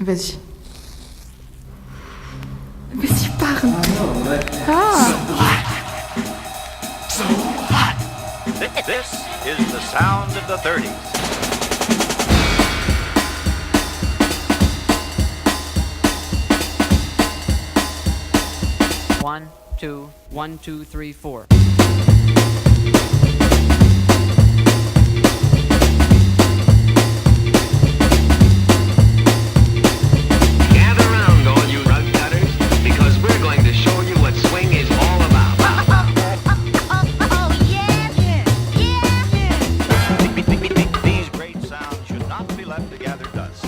Vas-y. Vas-y, parle. So hot. This is the sound of the 30s. One, two, 1, 2, 3, 4. Gather round, all you rug cutters, because we're going to show you what swing is all about. These great sounds should not be left to gather dust.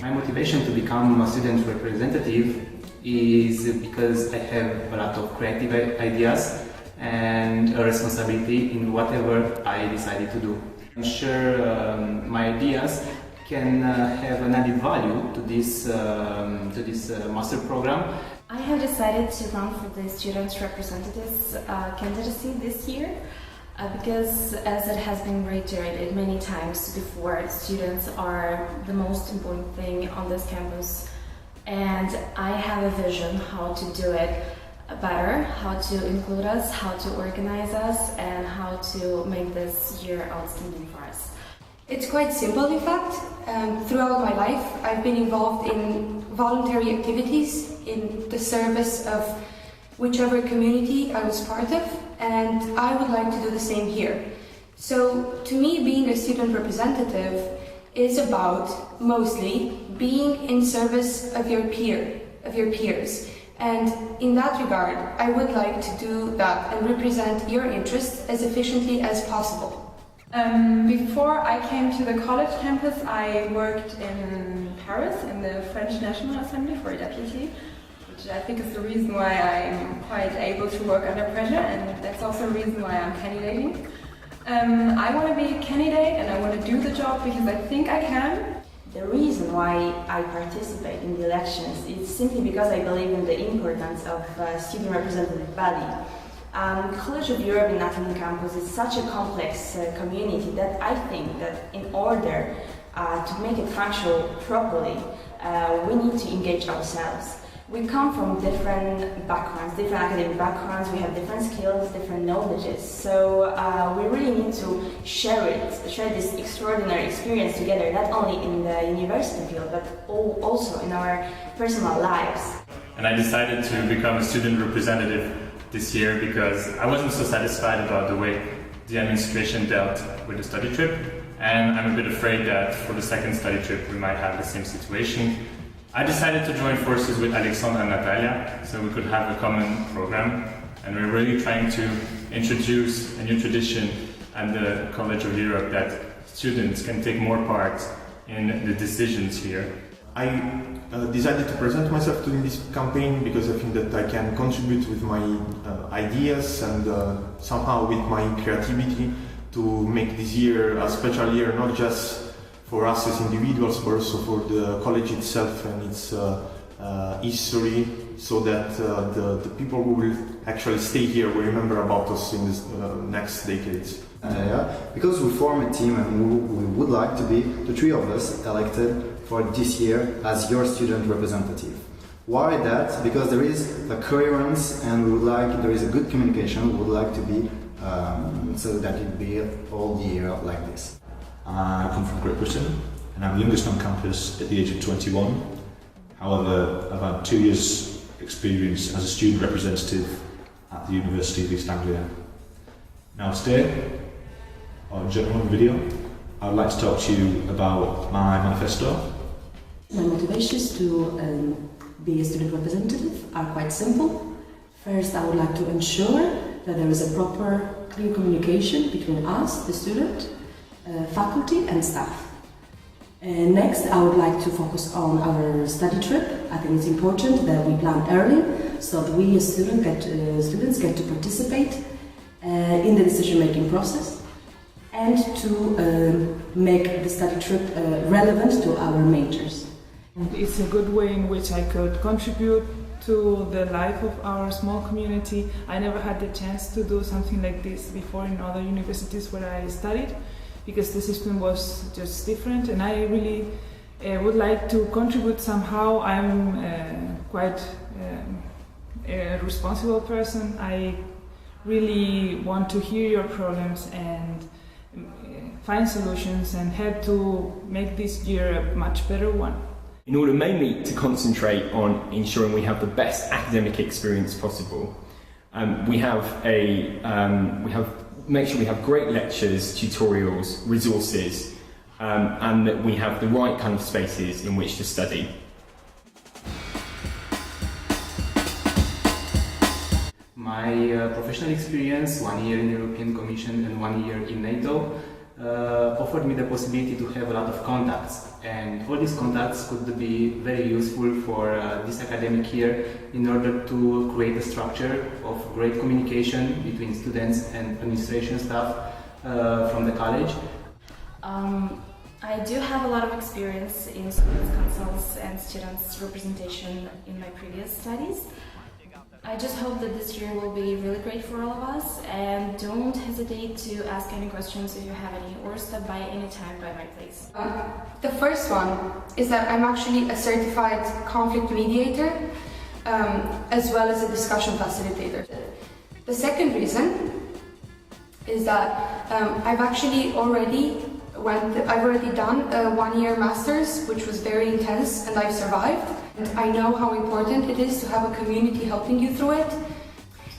My motivation to become a student representative is because I have a lot of creative ideas and a responsibility in whatever I decided to do. I'm sure my ideas can have an added value to this master program. I have decided to run for the Students' Representatives candidacy this year because, as it has been reiterated many times before, students are the most important thing on this campus, and I have a vision how to do it better, how to include us, how to organize us, and how to make this year outstanding for us. It's quite simple, in fact. Throughout my life, I've been involved in voluntary activities in the service of whichever community I was part of, and I would like to do the same here. So, to me, being a student representative is about, mostly, being in service of your peers. And in that regard, I would like to do that and represent your interests as efficiently as possible. Before I came to the college campus, I worked in Paris in the French National Assembly for a deputy, which I think is the reason why I'm quite able to work under pressure, and that's also a reason why I'm candidating. I want to be a candidate and I want to do the job because I think I can. The reason why I participate in the elections is simply because I believe in the importance of student representative body. College of Europe in Natolin campus is such a complex community that I think that in order to make it functional properly, we need to engage ourselves. We come from different backgrounds, different academic backgrounds, we have different skills, different knowledges, so we really need to share this extraordinary experience together, not only in the university field, but also in our personal lives. And I decided to become a student representative this year because I wasn't so satisfied about the way the administration dealt with the study trip, and I'm a bit afraid that for the second study trip we might have the same situation. I decided to join forces with Alexandre and Natalia so we could have a common program, and we're really trying to introduce a new tradition at the College of Europe that students can take more part in the decisions here. I decided to present myself during this campaign because I think that I can contribute with my ideas and somehow with my creativity to make this year a special year, not just for us as individuals, but also for the college itself and its history, so that the people who will actually stay here will remember about us in the next decades. Because we form a team and we would like to be, the three of us, elected for this year as your student representative. Why that? Because there is a coherence and there is a good communication. We would like to be, so that it will be all the year like this. I come from Great Britain and I'm the youngest on campus at the age of 21. However, I've had 2 years experience as a student representative at the University of East Anglia. Now today, on Gentleman Video, I would like to talk to you about my manifesto. My motivations to be a student representative are quite simple. First, I would like to ensure that there is a proper, clear communication between us, the student, faculty and staff. Next, I would like to focus on our study trip. I think it's important that we plan early so that we as students get to participate in the decision-making process and to make the study trip relevant to our majors. It's a good way in which I could contribute to the life of our small community. I never had the chance to do something like this before in other universities where I studied, because the system was just different, and I really would like to contribute somehow. I'm quite a responsible person. I really want to hear your problems and find solutions and help to make this year a much better one. In order mainly to concentrate on ensuring we have the best academic experience possible, make sure we have great lectures, tutorials, resources, and that we have the right kind of spaces in which to study. My professional experience, 1 year in the European Commission and 1 year in NATO, offered me the possibility to have a lot of contacts, and all these contacts could be very useful for this academic year in order to create a structure of great communication between students and administration staff from the college. I do have a lot of experience in students' councils and students' representation in my previous studies. I just hope that this year will be really great for all of us, and don't hesitate to ask any questions if you have any, or stop by any time by my place. The first one is that I'm actually a certified conflict mediator, as well as a discussion facilitator. The second reason is that I've already done a 1 year master's, which was very intense, and I've survived. And I know how important it is to have a community helping you through it.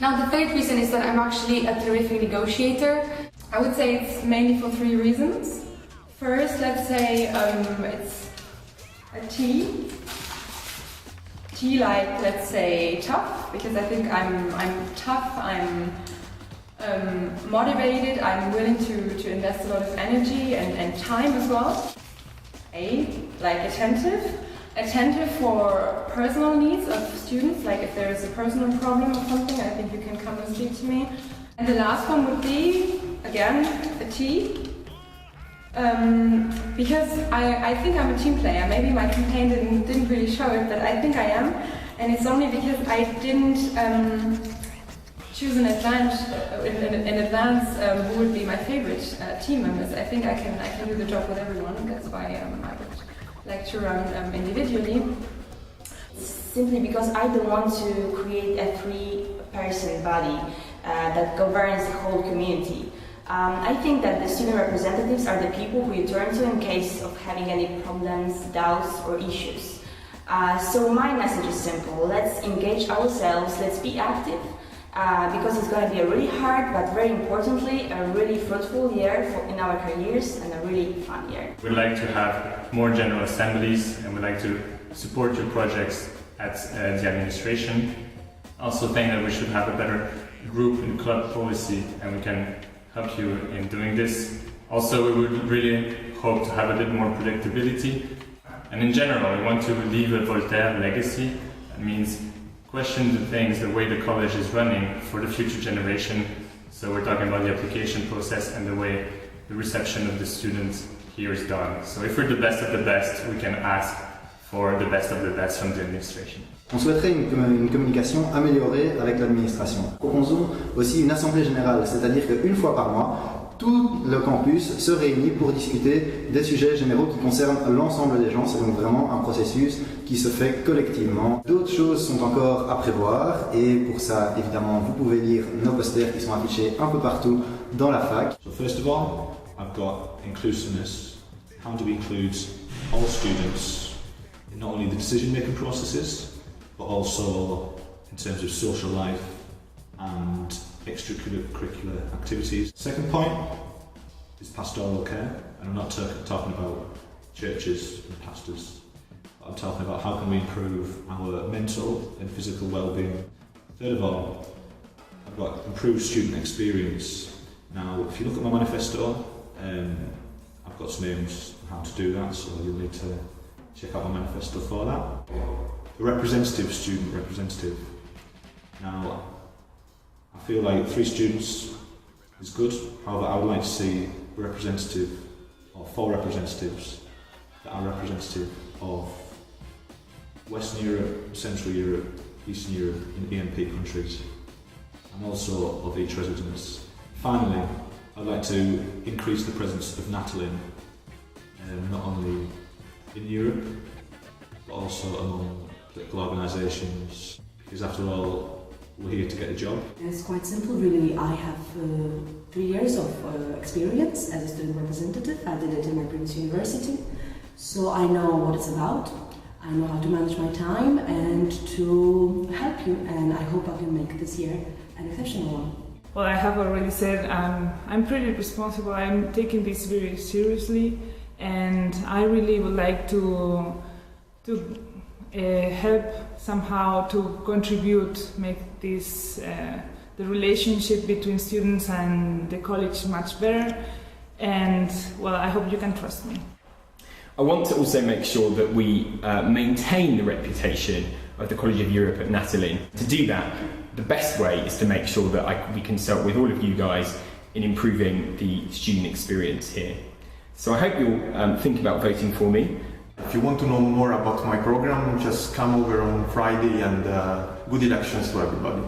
Now, the third reason is that I'm actually a terrific negotiator. I would say it's mainly for 3 reasons. First, let's say it's a T. T like, let's say, tough, because I think I'm tough, I'm motivated, I'm willing to invest a lot of energy and time as well. A, like attentive. Attentive for personal needs of students, like if there is a personal problem or something, I think you can come and speak to me. And the last one would be, again, a T. Because I think I'm a team player. Maybe my campaign didn't really show it, but I think I am. And it's only because I didn't choose in advance who would be my favorite team members. I think I can do the job with everyone. That's why I would like to run individually. Simply because I don't want to create a 3-person body that governs the whole community. I think that the student representatives are the people who you turn to in case of having any problems, doubts, or issues. So my message is simple: let's engage ourselves, let's be active, because it's going to be a really hard, but very importantly, a really fruitful year in our careers, and a really fun year. We'd like to have more general assemblies, and we'd like to support your projects at the administration. Also think that we should have a better group and club policy, and we can help you in doing this. Also, we would really hope to have a bit more predictability. And in general, we want to leave a Voltaire legacy. That means question the things, the way the college is running for the future generation. So we're talking about the application process and the way the reception of the students here is done. So if we're the best of the best, we can ask for the best of the best from the administration. On souhaiterait une communication améliorée avec l'administration. Proposons aussi une assemblée générale, c'est-à-dire qu'une fois par mois, tout le campus se réunit pour discuter des sujets généraux qui concernent l'ensemble des gens. C'est donc vraiment un processus qui se fait collectivement. D'autres choses sont encore à prévoir, et pour ça, évidemment, vous pouvez lire nos posters qui sont affichés un peu partout dans la fac. So first of all, I've got inclusiveness. How do we include all students in not only the decision-making processes, but also in terms of social life and extracurricular activities. Second point is pastoral care, and I'm not talking about churches and pastors, but I'm talking about how can we improve our mental and physical well-being. Third of all, I've got improved student experience. Now, if you look at my manifesto, I've got some aims on how to do that, so you'll need to check out my manifesto for that. The representative, student representative. Now, I feel like 3 students is good, however I would like to see a representative, or 4 representatives that are representative of Western Europe, Central Europe, Eastern Europe and EMP countries, and also of each residence. Finally, I'd like to increase the presence of Natolin, not only in Europe, but also among political organisations, because after all, we're here to get a job. It's quite simple, really. I have 3 years of experience as a student representative. I did it in my previous university, so I know what it's about. I know how to manage my time and to help you, and I hope I can make this year an exceptional one. Well, I have already said I'm pretty responsible. I'm taking this very seriously, and I really would like to help somehow to contribute, make this the relationship between students and the college much better. And well, I hope you can trust me. I want to also make sure that we maintain the reputation of the College of Europe at Natolin. To do that, the best way is to make sure that we consult with all of you guys in improving the student experience here. So I hope you'll think about voting for me. If you want to know more about my program, just come over on Friday, and good elections to everybody.